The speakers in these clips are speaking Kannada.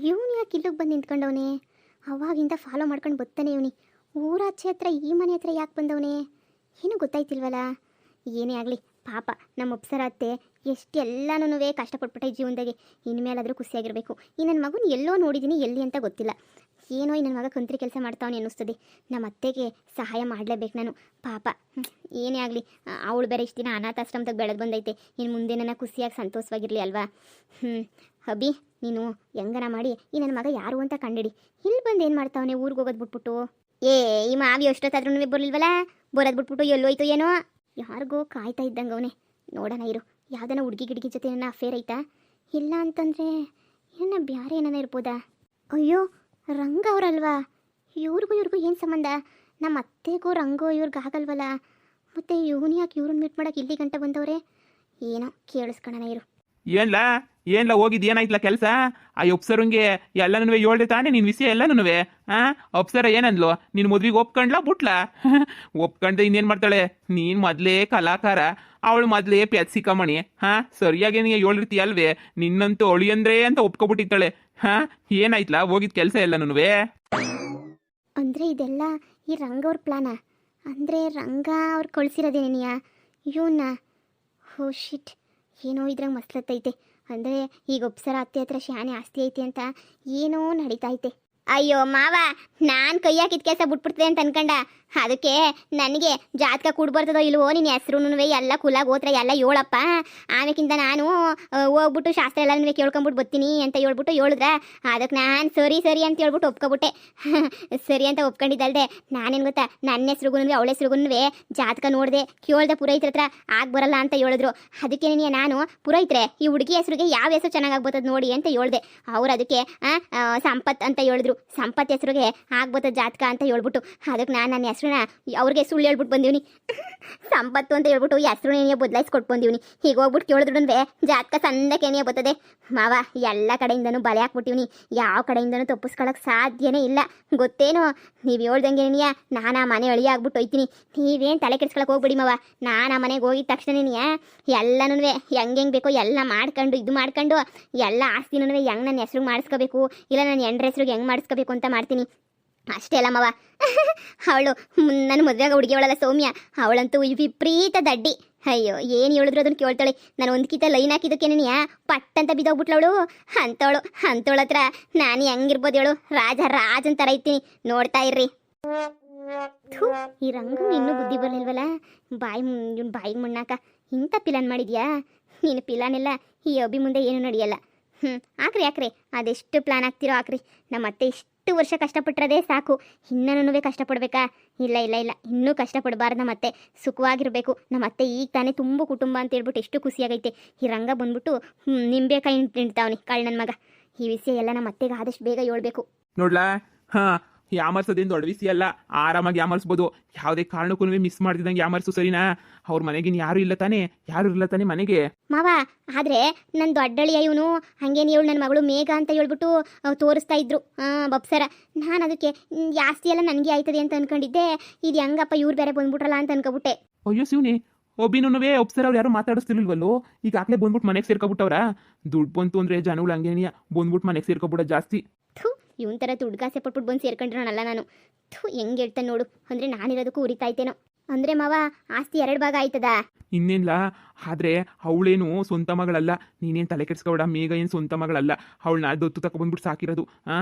ಇವನು ಯಾಕೆ ಇಲ್ಲಿಗೆ ಬಂದು ನಿಂತ್ಕೊಂಡವನೇ? ಅವಾಗಿಂದ ಫಾಲೋ ಮಾಡ್ಕೊಂಡು ಬರ್ತಾನೆ ಇವನಿ. ಊರಾಚೆ ಹತ್ರ ಈ ಮನೆ ಹತ್ರ ಯಾಕೆ ಬಂದವನೇ ಏನು ಗೊತ್ತಾಯ್ತಿಲ್ವಲ್ಲ. ಏನೇ ಆಗಲಿ ಪಾಪ ನಮ್ಮ ಅಪ್ಸರ ಅತ್ತೆ ಎಷ್ಟೆಲ್ಲನೂ ಕಷ್ಟಪಟ್ಬಿಟ್ಟೆ ಜೀವನದಾಗೆ. ಇನ್ಮೇಲಾದರೂ ಖುಷಿಯಾಗಿರಬೇಕು. ಈ ನನ್ನ ಮಗನ ಎಲ್ಲೋ ನೋಡಿದ್ದೀನಿ, ಎಲ್ಲಿ ಅಂತ ಗೊತ್ತಿಲ್ಲ. ಏನೋ ಈ ನನ್ನ ಮಗ ಕಂತ್ರಿ ಕೆಲಸ ಮಾಡ್ತಾವನೆ ಅನ್ನಿಸ್ತದೆ. ನಮ್ಮ ಅತ್ತೆಗೆ ಸಹಾಯ ಮಾಡಲೇಬೇಕು ನಾನು. ಪಾಪ ಏನೇ ಆಗಲಿ ಅವಳು ಬೇರೆ ಇಷ್ಟು ದಿನ ಅನಾಥಾಶ್ರಮದಾಗ ಬೆಳೆದು ಬಂದೈತೆ. ಇನ್ನು ಮುಂದೆ ನನ್ನ ಖುಷಿಯಾಗಿ ಸಂತೋಷವಾಗಿರಲಿ ಅಲ್ವಾ. ಅಭಿ ನೀನು ಹೆಂಗನ ಮಾಡಿ ಈ ನನ್ನ ಮಗ ಯಾರು ಅಂತ ಕಂಡಿಡಿ. ಇಲ್ಲಿ ಬಂದು ಏನು ಮಾಡ್ತಾವನೆ ಊರಿಗೆ ಹೋಗೋದು ಬಿಟ್ಬಿಟ್ಟು. ಈ ಮಾವಿ ಎಷ್ಟೊತ್ತಾದ್ರೂ ಬರಲಿಲ್ವಲ್ಲ, ಬರೋದು ಬಿಟ್ಬಿಟ್ಟು ಎಲ್ಲೋಯ್ತು ಏನೋ. ಯಾರಿಗೋ ಕಾಯ್ತಾ ಇದ್ದಂಗೆ ಅವನೇ. ನೋಡೋಣ ಇರು, ಯಾವ್ದನ ಹುಡುಗಿ ಗಿಡ್ಗಿ ಜೊತೆ ನನ್ನ ಅಫೇರ್ ಐತಾ? ಇಲ್ಲ ಅಂತಂದರೆ ಏನ ಬ್ಯಾರೆ ಏನಾನ ಇರ್ಬೋದಾ? ಅಯ್ಯೋ ರಂಗ ಅವರಲ್ವಾ? ಇವ್ರಿಗೂ ಏನು ಸಂಬಂಧ? ನಮ್ಮ ಅತ್ತೆಗೂ ರಂಗೋ ಇವ್ರಿಗೆ ಆಗಲ್ವಲ್ಲ. ಮತ್ತು ಇವನು ಯಾಕೆ ಇವ್ರನ್ನ ಮೀಟ್ ಮಾಡೋಕೆ ಇಲ್ಲಿ ಗಂಟೆ ಬಂದವ್ರೆ? ಏನೋ ಕೇಳಿಸ್ಕೊಳ್ಳೋಣ ಇರು. ಏನ್ಲ ಹೋಗಿದ್ ಏನಾಯ್ತಲ್ಲ ಕೆಲಸ? ಆ ಅಪ್ಸರಂಗೆ ಎಲ್ಲನೂ ಹೇಳ್ದೆ ತಾನೇ ನಿನ್ ವಿಷಯ ಎಲ್ಲನೂ. ಅಪ್ಸರ ಏನಂದ್ಲು? ನೀನ್ ಮದ್ವಿಗೆ ಒಪ್ಕೊಂಡ್ಲಾ ಬಿಟ್ಲಾ? ಒಪ್ಕೊಂಡ್ರೆ ಇನ್ನೇನ್ ಮಾಡ್ತಾಳೆ? ನೀನ್ ಮೊದ್ಲೇ ಕಲಾಕಾರ, ಅವಳು ಮೊದ್ಲೇ ಪ್ಯಾತ್ಸಿಕಮಣಿ. ಸರಿಯಾಗಿ ನೀ ಹೇಳಿರ್ತೀಯ ಅಲ್ವೇ? ನಿನ್ನಂತೂ ಅಳಿ ಅಂದ್ರೆ ಅಂತ ಒಪ್ಕೊಬಿಟ್ಟಿತ್ತಾಳೆ. ಏನಾಯ್ತಲ್ಲ ಹೋಗಿದ್ ಕೆಲಸ ಎಲ್ಲನೂ? ಅಂದರೆ ಇದೆಲ್ಲ ಈ ರಂಗ ಅವ್ರ ಪ್ಲಾನಾ? ಅಂದರೆ ರಂಗ ಅವ್ರು ಕಳಿಸಿರೋದೇನೆಯಾ ಇವನ್ನ? ಹೋ ಶಿಟ್, ಏನೋ ಇದ್ರಾಗ ಮಸ್ಲತ್ತೈತೆ. ಅಂದರೆ ಈಗ ಅಪ್ಸರ ಅತ್ತೆ ಹತ್ರ ಶಾನೆ ಆಸ್ತಿ ಐತೆ ಅಂತ ಏನೋ ನಡೀತೈತೆ. ಅಯ್ಯೋ ಮಾವ, ನಾನು ಕೈ ಹಾಕಿದ ಕೆಲಸ ಬಿಟ್ಬಿಡ್ತದೆ ಅಂತ ಅನ್ಕಂಡ. ಅದಕ್ಕೆ ನನಗೆ ಜಾತಕ ಕೂಡ್ಬರ್ತದೋ ಇಲ್ವೋ, ನಿನ್ನ ಹೆಸ್ರು ಎಲ್ಲ ಕುಲಾಗ ಹೋತ್ರ ಎಲ್ಲ ಹೇಳಪ್ಪ. ಆಮೇಕಿಂದ ನಾನು ಹೋಗ್ಬಿಟ್ಟು ಶಾಸ್ತ್ರ ಎಲ್ಲ ಕೇಳ್ಕೊಂಬಿಟ್ಟು ಬರ್ತೀನಿ ಅಂತ ಹೇಳ್ಬಿಟ್ಟು ಹೇಳಿದ್ರ. ಅದಕ್ಕೆ ನಾನು ಸರಿ ಅಂತ ಹೇಳ್ಬಿಟ್ಟು ಒಪ್ಕೊಬಿಟ್ಟೆ. ಸರಿ ಅಂತ ಒಪ್ಕೊಂಡಿದ್ದಲ್ದೆ ನಾನೇನು ಗೊತ್ತಾ, ನನ್ನ ಹೆಸ್ರಿಗೂ ಅವಳ ಹೆಸ್ರಿಗೂ ಜಾತಕ ನೋಡಿದೆ, ಕೇಳ್ದೆ ಪುರೋಹಿತರ ಹತ್ರ ಆಗಿ ಬರಲ್ಲ ಅಂತ ಹೇಳಿದ್ರು. ಅದಕ್ಕೆ ನಾನು ಪುರೋಹಿತ್ರೆ ಈ ಹುಡುಗಿ ಹೆಸ್ರಿಗೆ ಯಾವ ಹೆಸರು ಚೆನ್ನಾಗಾಗ್ಬತ್ತದ ನೋಡಿ ಅಂತ ಹೇಳ್ದೆ. ಅವ್ರು ಅದಕ್ಕೆ ಸಂಪತ್ ಅಂತ ಹೇಳಿದ್ರು. ಸಂಪತ್ ಹೆಸ್ರಿಗೆ ಆಗ್ಬತ್ತದ ಜಾತಕ ಅಂತ ಹೇಳ್ಬಿಟ್ಟು ಅದಕ್ಕೆ ನಾನು ನನ್ನ ಹೆಸ್ರನ್ನ ಅವ್ರಿಗೆ ಸುಳ್ಳು ಹೇಳ್ಬಿಟ್ಟು ಬಂದೀನಿ. ಸಂಪತ್ತು ಅಂತ ಹೇಳ್ಬಿಟ್ಟು ಹೆಸ್ರು ಏನೇ ಬದಲಾಯಿಸ್ಕೊಟ್ಟು ಬಂದೀನಿ. ಈಗ ಹೋಗ್ಬಿಟ್ಟು ಕೇಳಿದ್ರಂದ್ರೆ ಜಾತಕ ಸಂದಕ್ಕೇನೇ ಬರ್ತದೆ. ಮಾವ ಎಲ್ಲ ಕಡೆಯಿಂದನೂ ಬಲೆ ಹಾಕ್ಬಿಟ್ಟಿವ್ನಿ. ಯಾವ ಕಡೆಯಿಂದನೂ ತಪ್ಪಿಸ್ಕೊಳಕ್ಕೆ ಸಾಧ್ಯನೇ ಇಲ್ಲ. ಗೊತ್ತೇನು? ನೀವು ಹೇಳ್ದಂಗೆ ನಾನು ಆ ಮನೆ ಅಳಿ ಆಗ್ಬಿಟ್ಟು ಹೋಯ್ತೀನಿ. ನೀವೇನು ತಲೆ ಕೆಡ್ಸ್ಕೊಳಕ್ಕೆ ಹೋಗ್ಬಿಡಿ ಮಾವ. ನಾನು ಆ ಮನೆಗೆ ಹೋಗಿದ ತಕ್ಷಣನೇ ಎಲ್ಲನೂ ಹೆಂಗೆ ಬೇಕೋ ಎಲ್ಲ ಮಾಡ್ಕೊಂಡು ಇದು ಮಾಡ್ಕೊಂಡು ಎಲ್ಲ ಆಸ್ತಿನೂ ಹೆಂಗೆ ನನ್ನ ಹೆಸ್ರಿಗೆ ಮಾಡಿಸ್ಕೋಬೇಕು, ಇಲ್ಲ ನನ್ನ ಹೆಂಡ್ರ ಹೆಸ್ರಿಗೆ ಹೆಂಗೆ ಮಾಡಿಸ್ಕೋಬೇಕು ಅಂತ ಮಾಡ್ತೀನಿ. ಅಷ್ಟೇ ಅಲ್ಲ ಮಾವ, ಅವಳು ನನ್ನ ಮದುವೆಗ ಹುಡುಗಿಯವಳಲ್ಲ ಸೌಮ್ಯ, ಅವಳಂತೂ ವಿಪರೀತ ದಡ್ಡಿ. ಅಯ್ಯೋ ಏನು ಹೇಳಿದ್ರು ಅದನ್ನು ಕೇಳ್ತಾಳೆ. ನಾನು ಒಂದ್ಕಿತ ಲೈನ್ ಹಾಕಿದ್ದಕ್ಕೇನೆಯಾ ಪಟ್ ಅಂತ ಬಿದ್ದೋಗ್ಬಿಟ್ಲವಳು. ಅಂತವಳ ಹತ್ರ ನಾನು ಹೆಂಗಿರ್ಬೋದು ಹೇಳು? ರಾಜ ಅಂತಾರ ಇರ್ತೀನಿ. ನೋಡ್ತಾ ಇರ್ರಿ. ಈ ರಂಗು ಇನ್ನೂ ಬುದ್ಧಿ ಬರಲಿಲ್ವಲ್ಲ. ಬಾಯಿಗೆ ಮಣ್ಣಾಕ ಇಂಥ ಪಿಲಾನ್ ಮಾಡಿದ್ಯಾ ನೀನು? ಪಿಲಾನೆಲ್ಲ ಈ ಅಭಿ ಮುಂದೆ ಏನು ನಡೆಯಲ್ಲ. ಹಾಕ್ರಿ ಅದೆಷ್ಟು ಪ್ಲಾನ್ ಹಾಕ್ತಿರೋ ಹಾಕ್ರಿ. ನಮ್ಮ ಅತ್ತೆ ಇಷ್ಟು ವರ್ಷ ಕಷ್ಟಪಟ್ಟಿರೋದೇ ಸಾಕು, ಇನ್ನೂ ಕಷ್ಟಪಡ್ಬೇಕಾ? ಇಲ್ಲ ಇನ್ನೂ ಕಷ್ಟಪಡಬಾರ್ದು. ನಮ್ಮ ಅತ್ತೆ ಸುಖವಾಗಿರಬೇಕು. ನಮ್ಮ ಅತ್ತೆ ಈಗ ತಾನೇ ತುಂಬ ಕುಟುಂಬ ಅಂತ ಹೇಳ್ಬಿಟ್ಟು ಎಷ್ಟು ಖುಷಿಯಾಗೈತೆ. ಈ ರಂಗ ಬಂದ್ಬಿಟ್ಟು ನಿಂಬೆಕಾಯಿ ತಿಂತಾವನಿ ಕಾಳು ನನ್ನ ಮಗ. ಈ ವಿಷಯ ಎಲ್ಲ ನಮ್ಮ ಅತ್ತೆಗೆ ಆದಷ್ಟು ಬೇಗ ಹೇಳ್ಬೇಕು. ನೋಡ್ಲಾ, ಯಾಮರ್ಸೋದೇನು ದೊಡ್ಡ ವಿಷಯ ಅಲ್ಲ. ಆರಾಮಾಗಿ ಯಾಮರ್ಸ್ಬೋದು. ಯಾವುದೇ ಕಾರಣಕ್ಕೂ ಮಿಸ್ ಮಾಡ್ತಿದ್ದಂಗೆ ಯಾಮರ್ಸು, ಸರಿನಾ? ಅವ್ರ ಮನೆಗಿನ್ ಯಾರು ಇಲ್ಲ ತಾನೇ ಮನೆಗೆ ಮಾವ. ಆದ್ರೆ ನನ್ನ ದೊಡ್ಡಳಿಯ ಇವನು ಹಂಗೇನು ಇವಳು ನನ್ನ ಮಗಳು ಮೇಘ ಅಂತ ಹೇಳ್ಬಿಟ್ಟು ತೋರಿಸ್ತಾ ಇದ್ರು ಬಪ್ಸರ. ನಾನು ಅದಕ್ಕೆ ಜಾಸ್ತಿ ಎಲ್ಲ ನನಗೆ ಆಯ್ತದೆ ಅಂತ ಅನ್ಕೊಂಡಿದ್ದೆ. ಇದು ಹೆಂಗಪ್ಪ ಇವ್ರು ಬೇರೆ ಬಂದ್ಬಿಟ್ರಲ್ಲ ಅಂತ ಅನ್ಕೊಬಿಟ್ಟೆ. ಅಯ್ಯೋ ಶಿವನಿ, ಒಬ್ಬಿನೂ ಒಪ್ಸರ ಅವ್ರು ಯಾರು ಮಾತಾಡಿಸ್ತಿರ್ಲಿಲ್ವಲ್ಲೋ? ಈಗಾಗಲೇ ಬಂದ್ಬಿಟ್ಟು ಮನೆಗೆ ಸೇರ್ಕೊಬಿಟ್ಟವ್ರ. ದುಡ್ಡು ಬಂತು ಅಂದ್ರೆ ಜನಗಳು ಹಂಗೇನಿಯ ಬಂದ್ಬಿಟ್ಟು ಮನೆಗೆ ಸೇರ್ಕೊಬಿಡ ಜಾಸ್ತಿ. ಇವನ್ ಥರ ದುಡ್ಗಾಸೆ ಪಟ್ಬಿಟ್ಟು ಬಂದು ಸೇರ್ಕೊಂಡ್ರನಲ್ಲ ನಾನು. ಹೆಂಗೆ ಹೇಳ್ತಾನೆ ನೋಡು. ಅಂದರೆ ನಾನಿರೋದಕ್ಕೂ ಉರಿತಾಯ್ತೇನೋ. ಅಂದರೆ ಮಾವ ಆಸ್ತಿ 2 ಭಾಗ ಆಯ್ತದ? ಇನ್ನೇನ್ಲ, ಆದ್ರೆ ಅವಳೇನು ಸ್ವಂತ ಮಗಳಲ್ಲ. ನೀನೇನು ತಲೆ ಕೆಡ್ಸ್ಕೊಬೇಡ. ಮೇಘ ಏನು ಸ್ವಂತ ಮಗಳಲ್ಲ. ಅವಳನ್ನ ದತ್ತು ತಗೊಬಂದ್ಬಿಟ್ಟು ಸಾಕಿರೋದು.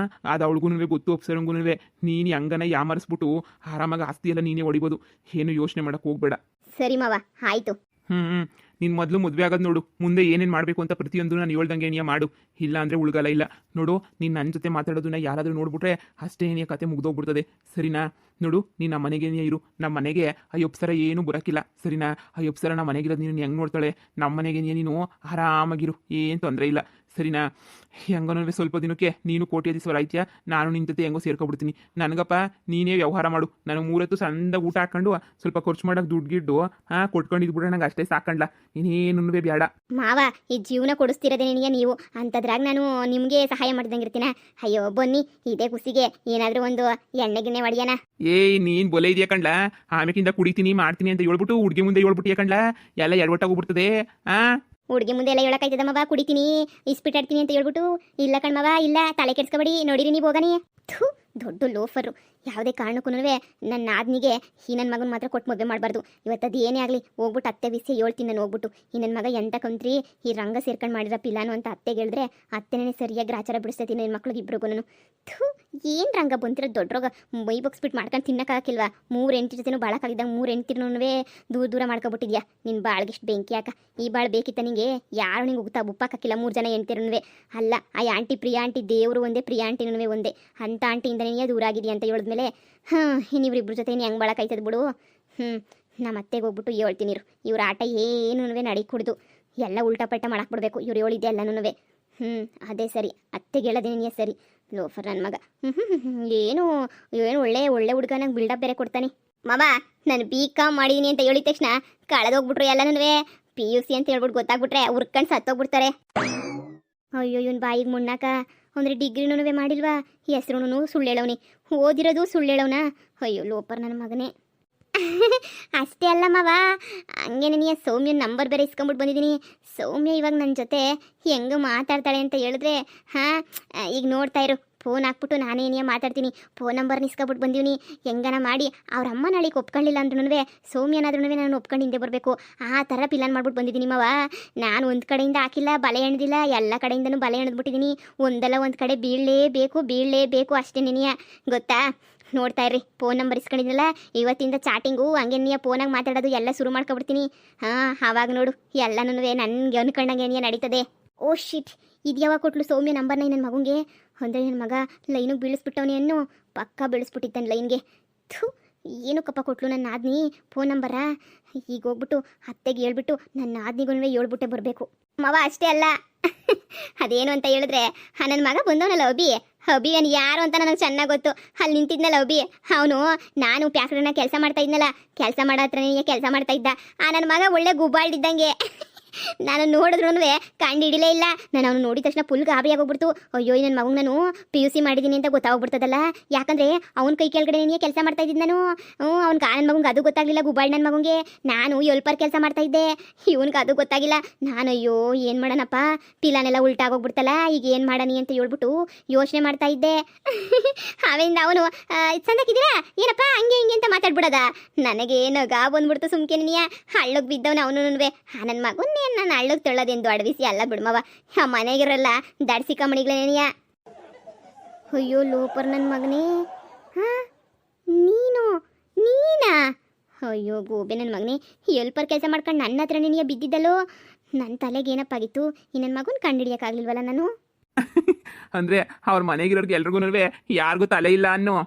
ಅದು ಅವಳಿಗೂ ಗೊತ್ತು, ಅಪ್ಸರಂಗೂ. ನೀನು ಹೆಂಗನ ಯಾಮರಿಸ್ಬಿಟ್ಟು ಆರಾಮಾಗಿ ಆಸ್ತಿ ಎಲ್ಲ ನೀನೇ ಹೊಡಿಬೋದು. ಏನು ಯೋಚನೆ ಮಾಡಕ್ಕೆ ಹೋಗ್ಬೇಡ. ಸರಿ ಮಾವ, ಆಯಿತು. ನೀನು ಮೊದಲು ಮದುವೆ ಆಗೋದು ನೋಡು. ಮುಂದೆ ಏನೇನು ಮಾಡಬೇಕು ಅಂತ ಪ್ರತಿಯೊಂದು ನಾನು ಹೇಳ್ದಂಗೆ ಏನಿಯ ಮಾಡು. ಇಲ್ಲ ಅಂದರೆ ಉಳ್ಗಲ್ಲ. ಇಲ್ಲ ನೋಡು, ನೀನು ನನ್ನ ಜೊತೆ ಮಾತಾಡೋದನ್ನ ಯಾರಾದರೂ ನೋಡ್ಬಿಟ್ರೆ ಅಷ್ಟೇ ಏನಿಯ ಕತೆ ಮುಗ್ದೋಗ್ಬಿಡ್ತದೆ, ಸರಿನಾ? ನೋಡು, ನೀನು ನಮ್ಮ ಮನೆಗೇನೇ ಇರು. ನಮ್ಮ ಮನೆಗೆ ಅಯ್ಯಪ್ಸರ ಏನೂ ಬರೋಕ್ಕಿಲ್ಲ, ಸರಿನಾ? ಅಯ್ಯಪ್ಸರ ನಮ್ಮ ಮನೆಗಿರೋದು ನೀನು ಹೆಂಗೆ ನೋಡ್ತಾಳೆ? ನಮ್ಮ ಮನೆಗೆ ನೀನು ಆರಾಮಾಗಿರು, ಏನು ತೊಂದರೆ ಇಲ್ಲ, ಸರಿನಾ? ಹೆಂಗನೂ ಸ್ವಲ್ಪ ದಿನಕ್ಕೆ ನೀನು ಕೋಟ್ಯಾಧೀಶ್ವರ ಆಯ್ತೀಯ, ನಾನು ನಿನ್ನ ಜೊತೆ ಹೆಂಗೋ ಸೇರ್ಕೊಬಿಡ್ತೀನಿ. ನನಗಪ್ಪ ನೀನೇ ವ್ಯವಹಾರ ಮಾಡು. ನಾನು 3 ಹೊತ್ತು ಸಣ್ಣದಾಗ ಊಟ ಹಾಕೊಂಡು ಸ್ವಲ್ಪ ಖರ್ಚು ಮಾಡೋಕೆ ದುಡ್ಡು ಗಿಡ್ಡು ಕೊಟ್ಕೊಂಡಿದ್ದು ಬಿಡ್ರೆ ನಂಗೆ ಅಷ್ಟೇ ಸಾಕಂಡ್ಲ. ಇನ್ನೇನು ಬೇಡ ಮಾವ. ಈ ಜೀವನ ಕೊಡಿಸ್ತಿರೋದೇ ನಿನಗೆ ನೀವು ಅಂತದ್ರಾಗ ನಾನು ನಿಮಗೆ ಸಹಾಯ ಮಾಡ್ದಂಗೆ ಇರ್ತೀನ? ಅಯ್ಯೋ ಬನ್ನಿ, ಇದೇ ಖುಷಿಗೆ ಏನಾದರೂ ಒಂದು ಎಣ್ಣೆ ಗಿಣ್ಣೆ ಹೊಡಿಯೋಣ. ನೀನು ಬೊಲೆ ಇದೆಯಾ ಕಣ್ಲ? ಆಮೇಕಿಂದ ಕುಡಿತೀನಿ ಮಾಡ್ತೀನಿ ಅಂತ ಹೇಳ್ಬಿಟ್ಟು ಹುಡುಗಿ ಮುಂದೆ ಹೇಳ್ಬಿಟ್ಟು ಯಾಕಂಡ್ಲ ಎಲ್ಲ ಎಡವಟ್ಟಾಗೋಗ್ಬಿಡ್ತದೆ. ಹುಡುಗಿ ಮುಂದೆ ಎಲ್ಲ ಹೇಳಕ್ಕಾಯ್ತದ ಮವ ಕುಡಿತೀನಿ ಇಸ್ಪಿಟ್ಟಾಡ್ತೀನಿ ಅಂತ ಹೇಳ್ಬಿಟ್ಟು ಇಲ್ಲ ಕಣ್ಮವ ಇಲ್ಲ ತಲೆ ಕೆಡ್ಸ್ಕೊಬೇಡಿ ನೋಡಿರಿ ನೀವು ಹೋಗನಿ ಥೂ ದೊಡ್ಡ ಲೋಫರು ಯಾವುದೇ ಕಾರಣಕ್ಕೂ ನನ್ನ ನಾದ್ನಿಗೆ ಈ ನನ್ನ ಮಗನ ಮಾತ್ರ ಕೊಟ್ಟು ಮದುವೆ ಮಾಡಬಾರ್ದು ಇವತ್ತದು ಏನೇ ಆಗಲಿ ಹೋಗ್ಬಿಟ್ಟು ಅತ್ತೆ ವಿಷಯ ಹೇಳ್ತೀನಿ ನಾನು ಹೋಗ್ಬಿಟ್ಟು ಈ ನನ್ನ ಮಗ ಎಂತ ಕಂತ್ರಿ ಈ ರಂಗ ಸೇರ್ಕೊಂಡು ಮಾಡಿರೋ ಪಿಲಾನು ಅಂತ ಅತ್ತೆಗೆ ಹೇಳಿದ್ರೆ ಅತ್ತೆನೇ ಸರಿಯಾಗಿ ಗ್ರಾಚಾರ ಬಿಡಿಸ್ತೈತಿ ನನ್ನ ಮಕ್ಳಿಗೆ ಇಬ್ರಿಗೂ ನಾನು ಥೂ ಏನು ರಂಗ ಬಂತಿರೋ ದೊಡ್ಡರೋಗ ಮೈ ಬಗ್ಸ್ಬಿಟ್ಟು ಮಾಡ್ಕೊಂಡು ತಿನ್ನಕ್ಕಾಗಿಲ್ವಾ 3 ಹೆಂಡ್ತಿ ಜೊತೆನೂ ಬಾಳಕ್ಕಾಗಿದ್ದಾಗ 3 ಹೆಂಡ್ತಿನೂ ದೂರ ಮಾಡ್ಕೊಬಿಟ್ಟಿದ್ಯಾ ನಿನ್ನ ಬಾಳ್ಗಿಷ್ಟು ಬೆಂಕಿ ಯಾಕ ಈ ಬಾಳು ಬೇಕಿತ್ತ ನಿಂಗೆ ಯಾರು ನಿಂಗೆ ಉಗ್ತಾ ಉಪ್ಪಾಕಿಲ್ಲ 3 ಜನ ಹೆಂಡ್ತಿರೂ ಅಲ್ಲ ಆ ಆಂಟಿ ಪ್ರಿಯಾ ಆಂಟಿ ದೇವರು ಒಂದೇ ಪ್ರಿಯಾ ಆಂಟಿನೂ ಒಂದೇ ಅಂತ ಆಂಟಿಯಿಂದನೇ ದೂರ ಆಗಿದೆಯಾ ಅಂತ ಹೇಳಿದ್ಮೇಲೆ ನೀವಿಬ್ರ ಜೊತೆ ಹೆಂಗೆ ಬಾಳಕ್ಕಾಯ್ತದ ಬಿಡು ನಮ್ಮ ಅತ್ತೆಗೆ ಹೋಗ್ಬಿಟ್ಟು ಹೇಳ್ತೀನಿ ಇವ್ರ ಆಟ ಏನೂ ನಡಿ ಕುಡ್ದು ಎಲ್ಲ ಉಲ್ಟಾ ಪಲ್ಟ ಮಾಡಕ್ಕೆ ಬಿಡಬೇಕು ಇವ್ರು ಹೇಳಿದ್ದೆ ಎಲ್ಲನೂ ಅದೇ ಸರಿ ಅತ್ತೆಗೆ ಹೇಳೋದೇನೇ ಸರಿ ಲೋಫರ್ ನನ್ನ ಮಗ ಏನು ಒಳ್ಳೆ ಹುಡುಗ ನಂಗೆ ಬಿಲ್ಡಪ್ ಬೇರೆ ಕೊಡ್ತಾನೆ ಮಾವ ನಾನು BCom ಮಾಡಿದೀನಿ ಅಂತ ಹೇಳಿದ ತಕ್ಷಣ ಕಳೆದೋಗ್ಬಿಟ್ರು ಎಲ್ಲನೂ PUC ಅಂತ ಹೇಳ್ಬಿಟ್ಟು ಗೊತ್ತಾಗ್ಬಿಟ್ರೆ ಉರ್ಕೊಂಡು ಸತ್ತೋಗ್ಬಿಡ್ತಾರೆ ಅಯ್ಯೋ ಇವನ್ ಬಾಯಿಗೆ ಮುಣ್ಣಾಕ ಅಂದರೆ ಡಿಗ್ರಿನೂ ಮಾಡಿಲ್ವಾ ಹೆಸ್ರುನು ಸುಳ್ಳೇಳವನಿ ಓದಿರೋದು ಸುಳ್ಳೇಳವನ ಅಯ್ಯೋ ಲೋಪರ್ ನನ್ನ ಮಗನೇ ಅಷ್ಟೇ ಅಲ್ಲ ಮಾವ ಹಂಗೆ ನನಗೆ ಸೌಮ್ಯನ ನಂಬರ್ ಬೇರೆ ಇಸ್ಕೊಂಬಿಟ್ಟು ಬಂದಿದ್ದೀನಿ ಸೌಮ್ಯ ಇವಾಗ ನನ್ನ ಜೊತೆ ಹೆಂಗೆ ಮಾತಾಡ್ತಾಳೆ ಅಂತ ಹೇಳಿದ್ರೆ ಈಗ ನೋಡ್ತಾ ಇರು ಫೋನ್ ಹಾಕ್ಬಿಟ್ಟು ನಾನೇನೇ ಮಾತಾಡ್ತೀನಿ ಫೋನ್ ನಂಬರ್ನ ಇಸ್ಕೊಬಿಟ್ಟು ಬಂದೀನಿ ಹೆಂಗನ ಮಾಡಿ ಅವ್ರ ಅಮ್ಮ ನಾಳೆಗೆ ಒಪ್ಕೊಳ್ಳಿಲ್ಲ ಅಂದ್ರೂ ಸೌಮ್ಯನಾದ್ರೂ ನಾನು ಒಪ್ಕೊಂಡು ಹಿಂದೆ ಬರಬೇಕು ಆ ಥರ ಪ್ಲಾನ್ ಮಾಡ್ಬಿಟ್ಟು ಬಂದಿದ್ದೀನಿ ಮಾವ ನಾನು ಒಂದು ಕಡೆಯಿಂದ ಹಾಕಿಲ್ಲ ಬಲೆ ಎಣ್ದಿಲ್ಲ ಎಲ್ಲ ಕಡೆಯಿಂದನೂ ಬಲೆ ಎಣ್ದ್ಬಿಟ್ಟಿದ್ದೀನಿ ಒಂದಲ್ಲ ಒಂದು ಕಡೆ ಬೀಳಲೇಬೇಕು ಅಷ್ಟೇ ನೆನೆಯ ಗೊತ್ತಾ ನೋಡ್ತಾ ಇರ್ರಿ ಫೋನ್ ನಂಬರ್ ಇಸ್ಕೊಂಡಿದ್ನಲ್ಲ ಇವತ್ತಿಂದ ಚಾಟಿಂಗು ಹಂಗೆ ನೀ ಫೋನಾಗ ಮಾತಾಡೋದು ಎಲ್ಲ ಶುರು ಮಾಡ್ಕೊಬಿಡ್ತೀನಿ ಆವಾಗ ನೋಡು ಎಲ್ಲನೂ ನನಗೆ ಅನ್ಕೊಂಡಂಗೆ ಏನಿಯ ನಡೀತದೆ ಓ ಶಿಟ್ ಇದು ಯಾವಾಗ ಕೊಟ್ಲು ಸೌಮ್ಯ ನಂಬರ್ನ ನನ್ನ ಮಗಂಗೆ ಅಂದರೆ ನನ್ನ ಮಗ ಲೈನಿಗೆ ಬೀಳಿಸ್ಬಿಟ್ಟವನೇ ಅನ್ನೋ ಪಕ್ಕ ಬೀಳಿಸ್ಬಿಟ್ಟಿದ್ದಾನೆ ಲೈನ್ಗೆ ಥೂ ಏನು ಕಪ್ಪ ಕೊಟ್ಲು ನನ್ನ ಆದ್ನಿ ಫೋನ್ ನಂಬರಾ ಈಗ ಹೋಗ್ಬಿಟ್ಟು ಅತ್ತೆಗೆ ಹೇಳ್ಬಿಟ್ಟು ನನ್ನ ಆದ್ನಿಗೂ ಹೇಳ್ಬಿಟ್ಟೆ ಬರಬೇಕು ಮವ ಅಷ್ಟೇ ಅಲ್ಲ ಅದೇನು ಅಂತ ಹೇಳಿದ್ರೆ ನನ್ನ ಮಗ ಬಂದವನಲ್ಲ ಅಭಿ ಅವನು ಯಾರು ಅಂತ ನನಗೆ ಚೆನ್ನಾಗಿ ಗೊತ್ತು ಅಲ್ಲಿ ನಿಂತಿದ್ನಲ್ಲ ಅಭಿ ಅವನು ನಾನು ಪ್ಯಾಕ್ರಿನ ಕೆಲಸ ಮಾಡ್ತಾ ಇದ್ನಲ್ಲ ಕೆಲಸ ಮಾಡೋ ಹತ್ರನೇ ಕೆಲಸ ಮಾಡ್ತಾ ಇದ್ದ ನನ್ನ ಮಗ ಒಳ್ಳೆ ಗುಬ್ಬಾಳ್ದಿದ್ದಂಗೆ ನಾನು ನೋಡಿದ್ರೂ ಕಂಡು ಹಿಡಿಲೇ ಇಲ್ಲ ನಾನು ಅವನು ನೋಡಿದ ತಕ್ಷಣ ಫುಲ್ ಗಾಬರಿ ಆಗೋಗ್ಬಿಡ್ತು ಅಯ್ಯೋ ನನ್ನ ಮಗು ನಾನು PUC ಮಾಡಿದ್ದೀನಿ ಅಂತ ಗೊತ್ತಾಗ್ಬಿಡ್ತದಲ್ಲ ಯಾಕಂದರೆ ಅವ್ನ ಕೈ ಕೆಳಗಡೆ ಕೆಲಸ ಮಾಡ್ತಾ ಇದ್ದಿದ್ದು ನಾನು ಅವ್ನಿಗೆ ನನ್ನ ಮಗಂಗೆ ಅದು ಗೊತ್ತಾಗಲಿಲ್ಲ ಗುಬ್ಬಾಳ್ ನನ್ನ ಮಗಂಗೆ ನಾನು ಎಲ್ಪರ್ ಕೆಲಸ ಮಾಡ್ತಾ ಇದ್ದೆ ಇವನ್ಗೆ ಅದು ಗೊತ್ತಾಗಿಲ್ಲ ನಾನು ಅಯ್ಯೋ ಏನು ಮಾಡೋಣಪ್ಪ ಪಿಲಾನೆಲ್ಲ ಉಲ್ಟಾಗೋಗ್ಬಿಡ್ತಲ್ಲ ಈಗ ಏನು ಮಾಡನಿ ಅಂತ ಹೇಳ್ಬಿಟ್ಟು ಯೋಚನೆ ಮಾಡ್ತಾ ಇದ್ದೆ ಅವಿಂದ ಅವನು ಚಂದಕ್ಕಿದ್ದೀರಾ ಏನಪ್ಪ ಹಂಗೆ ಹಿಂಗೆ ಅಂತ ಮಾತಾಡ್ಬಿಡೋದ ನನಗೇನು ಗಾ ಬಂದ್ಬಿಡ್ತು ಸುಮ್ಕೆನಿಯ ಹಳ್ಳಕ್ಕೆ ಬಿದ್ದವನು ಅವನು ನನ್ನ ಮಗನ್ನೇ ನಾನು ಹಳ್ಳಕ್ಕೆ ತೊಳ್ಳೋದೆಂದು ಅಡವಿಸಿ ಎಲ್ಲ ಬಿಡ್ಮವ ಮನೆಗಿರಲ್ಲ ದಡ್ಸಿ ಕಮಣಿಗಳೇನಿಯ ಅಯ್ಯೋ ಲೋಪರ್ ನನ್ನ ಮಗನೇ ನೀನಾ ಅಯ್ಯೋ ಗೋಬೆ ನನ್ನ ಮಗನೇ ಎಲ್ಪರ್ ಕೆಲಸ ಮಾಡ್ಕೊಂಡು ನನ್ನ ಹತ್ರ ನೀನಿಯ ಬಿದ್ದಿದ್ದಲ್ಲೋ ನನ್ನ ತಲೆಗೆ ಏನಪ್ಪಾಗಿತ್ತು ಈ ನನ್ನ ಮಗನ ಕಂಡುಹಿಡಿಯೋಕ್ಕಾಗಲಿಲ್ವಲ್ಲ ನಾನು ಅಂದ್ರೆ ಅವ್ರ ಮನೆಗಿರೋರ್ಗೆ ಎಲ್ರಿಗೂ ಯಾರಿಗೂ ತಲೆ ಇಲ್ಲ ಅನ್ನೋ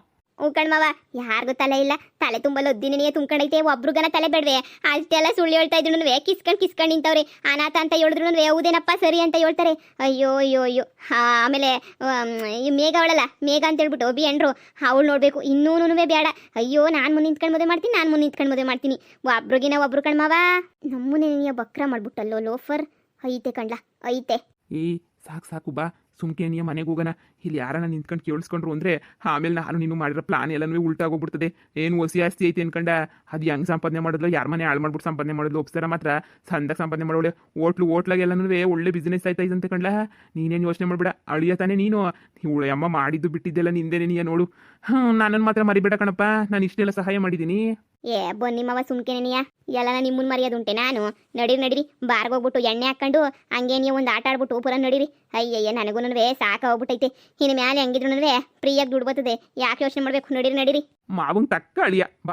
ಕಣ್ಮವ ಯಾರಿಗೂ ತಲೆ ಇಲ್ಲ ತಲೆ ತುಂಬಲು ಒದ್ದಿನೇ ತುಂಬ್ಕೊಂಡೈತೆ ಒಬ್ರಿಗನ ತಲೆ ಬೇಡವೆ ಅಷ್ಟೆಲ್ಲ ಸುಳ್ಳು ಹೇಳ್ತಾ ಇದ್ರು ಕಿಸ್ಕೊಂಡು ನಿಂತವ್ರೆ ಅನಾಥ ಅಂತ ಹೇಳಿದ್ರು ಹೌದೇನಪ್ಪ ಸರಿ ಅಂತ ಹೇಳ್ತಾರೆ ಅಯ್ಯೋ ಆಮೇಲೆ ಈ ಮೇಘ ಅವಳಲ್ಲ ಮೇಘ ಅಂತ ಹೇಳ್ಬಿಟ್ಟು ಒಬ್ಬಿ ಎಂಡ್ರು ಅವಳು ನೋಡ್ಬೇಕು ಇನ್ನೂನು ಬೇಡ ಅಯ್ಯೋ ನಾನು ಮುಂದೆ ನಿಂತ್ಕೊಂಡು ಮದುವೆ ಮಾಡ್ತೀನಿ ಒಬ್ರಿಗಿನ ಒಬ್ರು ಕಣ್ಮವ ನಮ್ಮನೆ ಬಕ್ರ ಮಾಡ್ಬಿಟ್ಟಲ್ಲೋ ಲೋಫರ್ ಐತೆ ಕಣ್ಲ ಐತೆ ಈ ಸಾಕು ಬಾ ಸುಮ್ಕೆ ನೀ ಮನೆಗೆ ಹೋಗೋಣ ಇಲ್ಲಿ ಯಾರನ್ನ ನಿಂತ್ಕೊಂಡು ಕೇಳಿಸ್ಕೊಂಡ್ರು ಅಂದರೆ ಆಮೇಲೆ ನಾನು ನೀನು ಮಾಡಿರೋ ಪ್ಲಾನ್ ಎಲ್ಲನೂ ಉಲ್ಟಾಗೋಗ್ಬಿಡ್ತದೆ ಏನು ಹೊಸಿ ಆಸ್ತಿ ಐತಿ ಅನ್ಕೊಂಡ ಅದು ಹೆಂಗೆ ಸಂಪಾದನೆ ಮಾಡಿದ್ಲು ಯಾರ ಮನೆ ಹಾಳು ಮಾಡ್ಬಿಟ್ಟು ಸಂಪಾದನೆ ಮಾಡಿದ್ಲು ಒಪ್ಸ್ತಾರ ಮಾತ್ರ ಸಂದಾಗ ಸಂಪಾದನೆ ಮಾಡೋಳೆ ಹೋಟ್ಲಾಗೆಲ್ಲನೂ ಒಳ್ಳೆ ಬಿಸ್ನೆಸ್ ಆಯ್ತಾ ಇದಂತ ಕಣ್ಲ ನೀನೇನು ಯೋಚನೆ ಮಾಡಬೇಡ ಅಳಿಯ ತಾನೇ ನೀನು ಅಮ್ಮ ಮಾಡಿದ್ದು ಬಿಟ್ಟಿದ್ದೆಲ್ಲ ನಿಂದೇನೆ ನೀ ನೋಡು ನನ್ನನ್ನು ಮಾತ್ರ ಮರಿಬೇಡ ಕಣಪ್ಪ ನಾನು ಇಷ್ಟೆಲ್ಲ ಸಹಾಯ ಮಾಡಿದ್ದೀನಿ ಬನ್ನಿಮ್ಮವ ಸುಮ್ಕೆನೆನಿಯ ಎಲ್ಲ ನಿಮ್ಮನ್ನ ಮರ್ಯಾದುಂಟೆ ನಾನು ನಡೀರಿ ಬಾರ್ಗೋಗ್ಬಿಟ್ಟು ಎಣ್ಣೆ ಹಾಕೊಂಡು ಹಂಗೆ ನೀವು ಒಂದು ಆಟ ಆಡ್ಬಿಟ್ಟು ಪುರ ನಡೀರಿ ಅಯ್ಯಯ್ಯ ನನಗೂ ಸಾಕಾಗ್ಬಿಟ್ಟೈತೆ ಇನ್ನು ಮ್ಯಾಲೆ ಹಂಗಿದ್ರು ಫ್ರೀಯಾಗಿ ದುಡ್ಡು ಬರ್ತದೆ ಯಾಕೆ ಯೋಚನೆ ಮಾಡ್ಬೇಕು ನಡೀರಿ ಮಾವಂಗ್ ತಕ್ಕ ಅಳಿಯ